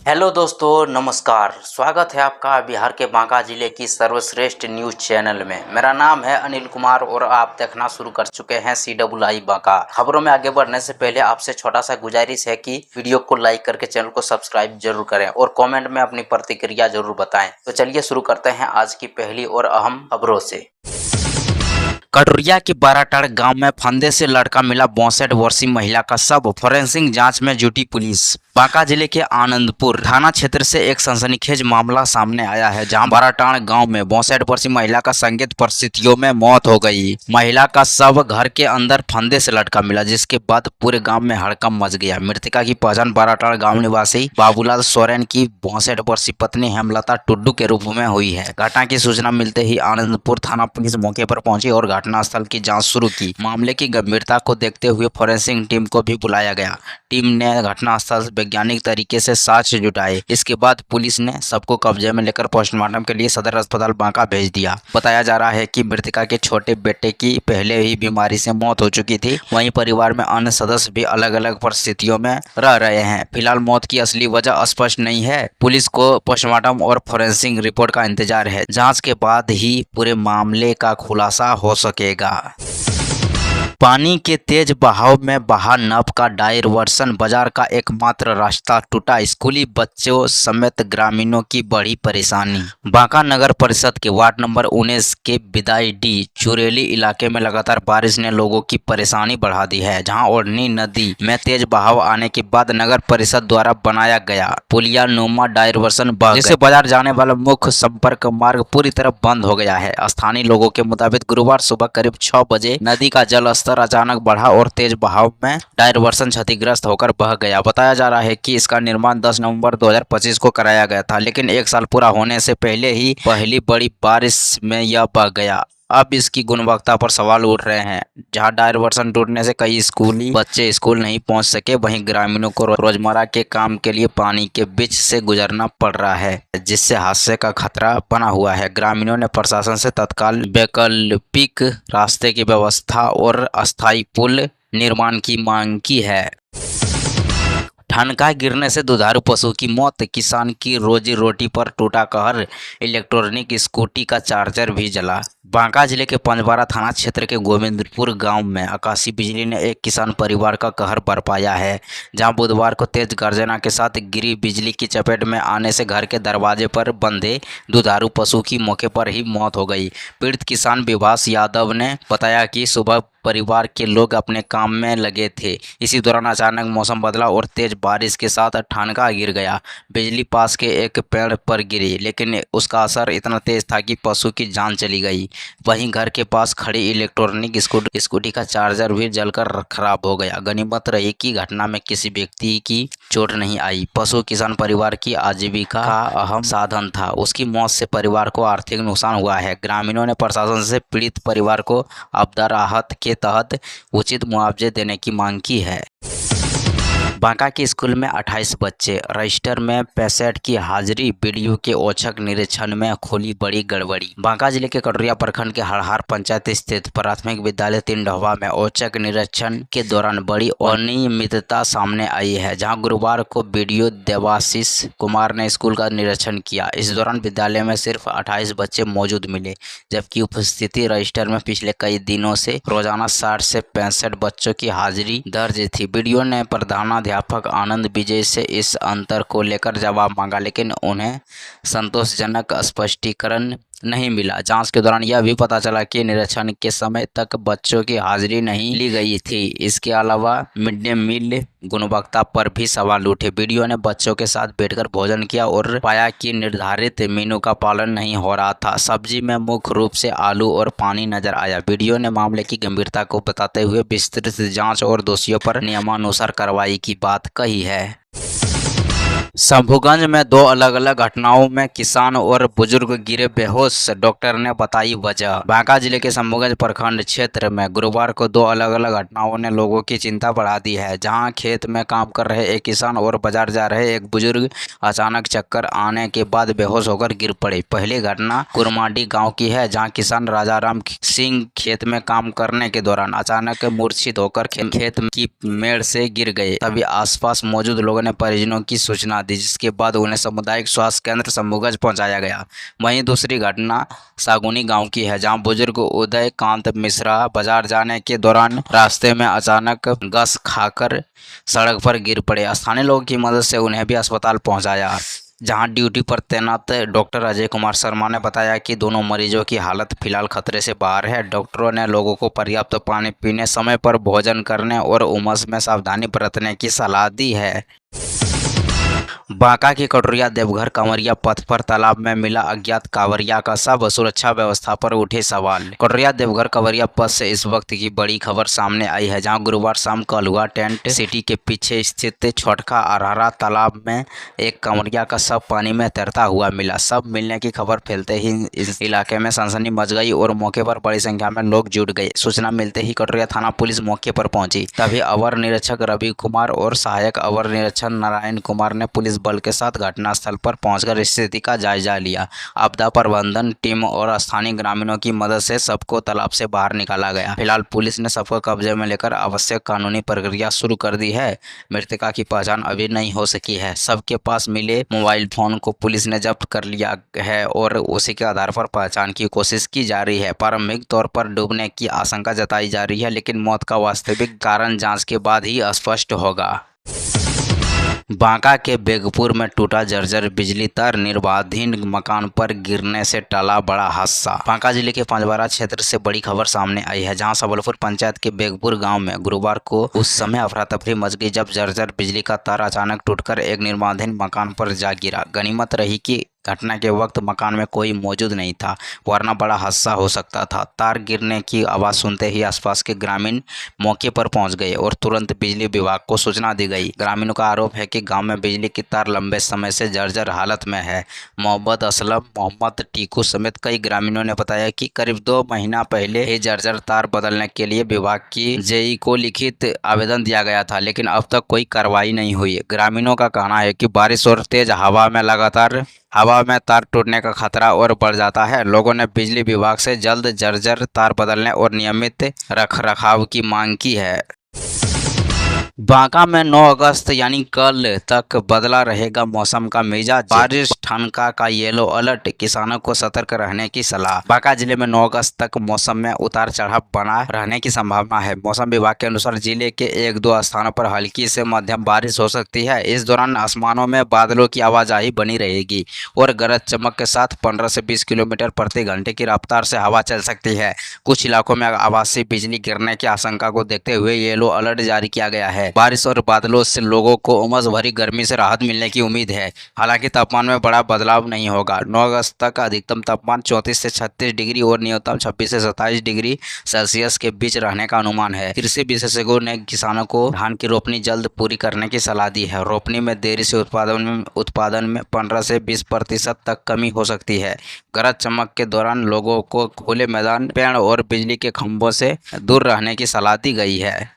Hello दोस्तों, नमस्कार। स्वागत है आपका बिहार के बांका जिले की सर्वश्रेष्ठ न्यूज चैनल में। मेरा नाम है अनिल कुमार और आप देखना शुरू कर चुके हैं CWI बांका। खबरों में आगे बढ़ने से पहले आपसे छोटा सा गुजारिश है कि वीडियो को लाइक करके चैनल को सब्सक्राइब जरूर करें और कमेंट में अपनी प्रतिक्रिया जरूर बताएं। तो चलिए शुरू करते हैं आज की पहली और अहम खबरों से। कटोरिया के बाराटाड़ गांव में फंदे से लड़का मिला। 62 वर्षीय महिला का शव, फोरेंसिक जांच में जुटी पुलिस। बांका जिले के आनंदपुर थाना क्षेत्र से एक सनसनीखेज मामला सामने आया है, जहां बाराटाड़ गांव में 62 वर्षीय महिला का संदिग्ध परिस्थितियों में मौत हो गई। महिला का शव घर के अंदर फंदे से लटका मिला, जिसके बाद पूरे गांव में हड़कंप मच गया। मृतका की पहचान बाराटाड़ गांव निवासी बाबूलाल सोरेन की 62 वर्षीय पत्नी हेमलता टुड्डू के रूप में हुई है। घटना की सूचना मिलते ही आनंदपुर थाना पुलिस मौके पर पहुंची और घटनास्थल की जांच शुरू की। मामले की गंभीरता को देखते हुए फोरेंसिक टीम को भी बुलाया गया। टीम ने घटनास्थल वैज्ञानिक तरीके से साक्ष्य जुटाए। इसके बाद पुलिस ने सबको कब्जे में लेकर पोस्टमार्टम के लिए सदर अस्पताल बांका भेज दिया। बताया जा रहा है कि मृतका के छोटे बेटे की पहले ही बीमारी से मौत हो चुकी थी। वहीं परिवार में अन्य सदस्य भी अलग अलग परिस्थितियों में रह रहे हैं। फिलहाल मौत की असली वजह स्पष्ट नहीं है। पुलिस को पोस्टमार्टम और फोरेंसिक रिपोर्ट का इंतजार है। जांच के बाद ही पूरे मामले का खुलासा हो सकेगा। पानी के तेज बहाव में बहा नभ का डायवर्सन, बाजार का एकमात्र रास्ता टूटा। स्कूली बच्चों समेत ग्रामीणों की बड़ी परेशानी। बांका नगर परिषद के वार्ड नंबर 19 के बिदाई डी चुरेली इलाके में लगातार बारिश ने लोगों की परेशानी बढ़ा दी है, जहां ओढ़नी नदी में तेज बहाव आने के बाद नगर परिषद द्वारा बनाया गया पुलिया नुमा डायवर्सन बह गया, जिससे बाजार जाने वाला मुख्य संपर्क मार्ग पूरी तरह बंद हो गया है। स्थानीय लोगों के मुताबिक गुरुवार सुबह करीब 6 बजे नदी का जल स्तर अचानक बढ़ा और तेज बहाव में डायवर्सन क्षतिग्रस्त होकर बह गया। बताया जा रहा है कि इसका निर्माण 10 नवंबर 2025 को कराया गया था, लेकिन 1 साल पूरा होने से पहले ही पहली बड़ी बारिश में यह बह गया। अब इसकी गुणवत्ता पर सवाल उठ रहे हैं। जहां डायवर्सन टूटने से कई स्कूली बच्चे स्कूल नहीं पहुंच सके, वहीं ग्रामीणों को रोजमर्रा के काम के लिए पानी के बीच से गुजरना पड़ रहा है, जिससे हादसे का खतरा बना हुआ है। ग्रामीणों ने प्रशासन से तत्काल वैकल्पिक रास्ते की व्यवस्था और अस्थायी पुल निर्माण की मांग की है। ठनका गिरने से दुधारू पशु की मौत, किसान की रोजी रोटी पर टूटा कहर। इलेक्ट्रॉनिक स्कूटी का चार्जर भी जला। बांका जिले के पंजबारा थाना क्षेत्र के गोविंदपुर गांव में आकाशीय बिजली ने एक किसान परिवार का कहर बरपाया है, जहां बुधवार को तेज गर्जना के साथ गिरी बिजली की चपेट में आने से घर के दरवाजे पर बंधे दुधारू पशु की मौके पर ही मौत हो गई। पीड़ित किसान विभास यादव ने बताया कि सुबह परिवार के लोग अपने काम में लगे थे। इसी दौरान अचानक मौसम बदला और तेज बारिश के साथ ठनका गिर गया। बिजली पास के एक पेड़ पर गिरी, लेकिन उसका असर इतना तेज था कि पशु की जान चली गई। वहीं घर के पास खड़ी इलेक्ट्रॉनिक स्कूटी का चार्जर भी जलकर खराब हो गया। गनीमत रही कि घटना में किसी व्यक्ति की चोट नहीं आई। पशु किसान परिवार की आजीविका का अहम साधन था। उसकी मौत से परिवार को आर्थिक नुकसान हुआ है। ग्रामीणों ने प्रशासन से पीड़ित परिवार को आपदा राहत के तहत उचित मुआवजे देने की मांग की है। बांका के स्कूल में 28 बच्चे, रजिस्टर में 65 की हाजिरी। बीडीओ के औचक निरीक्षण में खोली बड़ी गड़बड़ी। बांका जिले के कटोरिया प्रखंड के हरहार पंचायत स्थित प्राथमिक विद्यालय 3 ढहवा में औचक निरीक्षण के दौरान बड़ी अनियमितता सामने आई है, जहां गुरुवार को बीडीओ देवाशीष कुमार ने स्कूल का निरीक्षण किया। इस दौरान विद्यालय में सिर्फ 28 बच्चे मौजूद मिले, जबकि उपस्थिति रजिस्टर में पिछले कई दिनों से रोजाना 60 से 65 बच्चों की हाजिरी दर्ज थी। बीडीओ ने प्रधानाध्यापक आनंद विजय से इस अंतर को लेकर जवाब मांगा, लेकिन उन्हें संतोषजनक स्पष्टीकरण नहीं मिला। जांच के दौरान यह भी पता चला कि निरीक्षण के समय तक बच्चों की हाजिरी नहीं ली गई थी। इसके अलावा मिड डे मील गुणवत्ता पर भी सवाल उठे। बीडीओ ने बच्चों के साथ बैठकर भोजन किया और पाया कि निर्धारित मेनू का पालन नहीं हो रहा था। सब्जी में मुख्य रूप से आलू और पानी नजर आया। बीडीओ ने मामले की गंभीरता को बताते हुए विस्तृत जांच और दोषियों पर नियमानुसार कार्रवाई की बात कही है। शंभुगंज में 2 अलग अलग घटनाओं में किसान और बुजुर्ग गिरे बेहोश, डॉक्टर ने बताई वजह। बांका जिले के शंभुगंज प्रखंड क्षेत्र में गुरुवार को 2 अलग अलग घटनाओं ने लोगों की चिंता बढ़ा दी है, जहां खेत में काम कर रहे एक किसान और बाजार जा रहे एक बुजुर्ग अचानक चक्कर आने के बाद बेहोश होकर गिर पड़े। पहली घटना कुरमाडी गाँव की है, जहाँ किसान राजाराम सिंह खेत में काम करने के दौरान अचानक मूर्छित होकर खेत की मेड़ से गिर गए। तभी आसपास मौजूद लोगों ने परिजनों की सूचना दी, जिसके बाद उन्हें सामुदायिक स्वास्थ्य केंद्र शंभूगंज पहुंचाया गया। वहीं दूसरी घटना सागुनी गांव की है, जहां बुजुर्ग उदय कांत मिश्रा बाजार जाने के दौरान रास्ते में अचानक गस खाकर सड़क पर गिर पड़े। स्थानीय लोगों की मदद से उन्हें भी अस्पताल पहुंचाया, जहां ड्यूटी पर तैनात डॉक्टर अजय कुमार शर्मा ने बताया कि दोनों मरीजों की हालत फिलहाल खतरे से बाहर है। डॉक्टरों ने लोगों को पर्याप्त पानी पीने, समय पर भोजन करने और उमस में सावधानी बरतने की सलाह दी है। बांका की कटोरिया देवघर कांवरिया पथ पर तालाब में मिला अज्ञात कांवरिया का शव, सुरक्षा व्यवस्था पर उठे सवाल। कटोरिया देवघर कांवरिया पथ से इस वक्त की बड़ी खबर सामने आई है, जहां गुरुवार शाम कलुआ टेंट सिटी के पीछे स्थित छोटका अरहरा तालाब में एक कांवरिया का शव पानी में तैरता हुआ मिला। शव मिलने की खबर फैलते ही इस इलाके में सनसनी मच गई और मौके पर बड़ी संख्या में लोग जुट गए। सूचना मिलते ही कटोरिया थाना पुलिस मौके पर पहुंची। तभी अवर निरीक्षक रवि कुमार और सहायक अवर निरीक्षक नारायण कुमार ने पुलिस बल के साथ घटनास्थल पर पहुंचकर स्थिति का जायजा लिया। आपदा प्रबंधन टीम और स्थानीय ग्रामीणों की मदद से सबको तालाब से बाहर निकाला गया। फिलहाल पुलिस ने सबको कब्जे में लेकर आवश्यक कानूनी प्रक्रिया शुरू कर दी है। मृतका की पहचान अभी नहीं हो सकी है। सबके पास मिले मोबाइल फोन को पुलिस ने जब्त कर लिया है और उसी के आधार पर पहचान की कोशिश की जा रही है। प्रारंभिक तौर पर डूबने की आशंका जताई जा रही है, लेकिन मौत का वास्तविक कारण जांच के बाद ही स्पष्ट होगा। बांका के बेगपुर में टूटा जर्जर बिजली तार, निर्माणाधीन मकान पर गिरने से टला बड़ा हादसा। बांका जिले के पंजवारा क्षेत्र से बड़ी खबर सामने आई है, जहां सबलपुर पंचायत के बेगपुर गांव में गुरुवार को उस समय अफरा तफरी मच गई जब जर्जर बिजली का तार अचानक टूटकर एक निर्माणाधीन मकान पर जा गिरा। गनीमत रही कि घटना के वक्त मकान में कोई मौजूद नहीं था, वरना बड़ा हादसा हो सकता था। तार गिरने की आवाज़ सुनते ही आसपास के ग्रामीण मौके पर पहुंच गए और तुरंत बिजली विभाग को सूचना दी गई। ग्रामीणों का आरोप है कि गांव में बिजली की तार लंबे समय से जर्जर हालत में है। मोहम्मद असलम, मोहम्मद टीकू समेत कई ग्रामीणों ने बताया कि करीब 2 महीना पहले ही जर्जर तार बदलने के लिए विभाग की जेई को लिखित आवेदन दिया गया था, लेकिन अब तक कोई कार्रवाई नहीं हुई। ग्रामीणों का कहना है कि बारिश और तेज हवा में तार टूटने का खतरा और बढ़ जाता है। लोगों ने बिजली विभाग से जल्द जर्जर तार बदलने और नियमित रखरखाव की मांग की है। बांका में 9 अगस्त यानी कल तक बदला रहेगा मौसम का मिजाज, बारिश ठनका का येलो अलर्ट, किसानों को सतर्क रहने की सलाह। बांका जिले में 9 अगस्त तक मौसम में उतार चढ़ाव बना रहने की संभावना है। मौसम विभाग के अनुसार जिले के 1-2 स्थानों पर हल्की से मध्यम बारिश हो सकती है। इस दौरान आसमानों में बादलों की आवाजाही बनी रहेगी और गरज चमक के साथ 15 से 20 किलोमीटर प्रति घंटे की रफ्तार से हवा चल सकती है। कुछ इलाकों में आवासीय बिजली गिरने की आशंका को देखते हुए येलो अलर्ट जारी किया गया है। बारिश और बादलों से लोगों को उमस भरी गर्मी से राहत मिलने की उम्मीद है। हालांकि तापमान में बड़ा बदलाव नहीं होगा। 9 अगस्त तक अधिकतम तापमान 34 से 36 डिग्री और न्यूनतम 26 से 27 डिग्री सेल्सियस के बीच रहने का अनुमान है। कृषि विशेषज्ञों ने किसानों को धान की रोपनी जल्द पूरी करने की सलाह दी है। रोपनी में देरी से उत्पादन में 15 से 20% तक कमी हो सकती है। गरज चमक के दौरान लोगों को खुले मैदान, पेड़ और बिजली के खंभों से दूर रहने की सलाह दी गई है।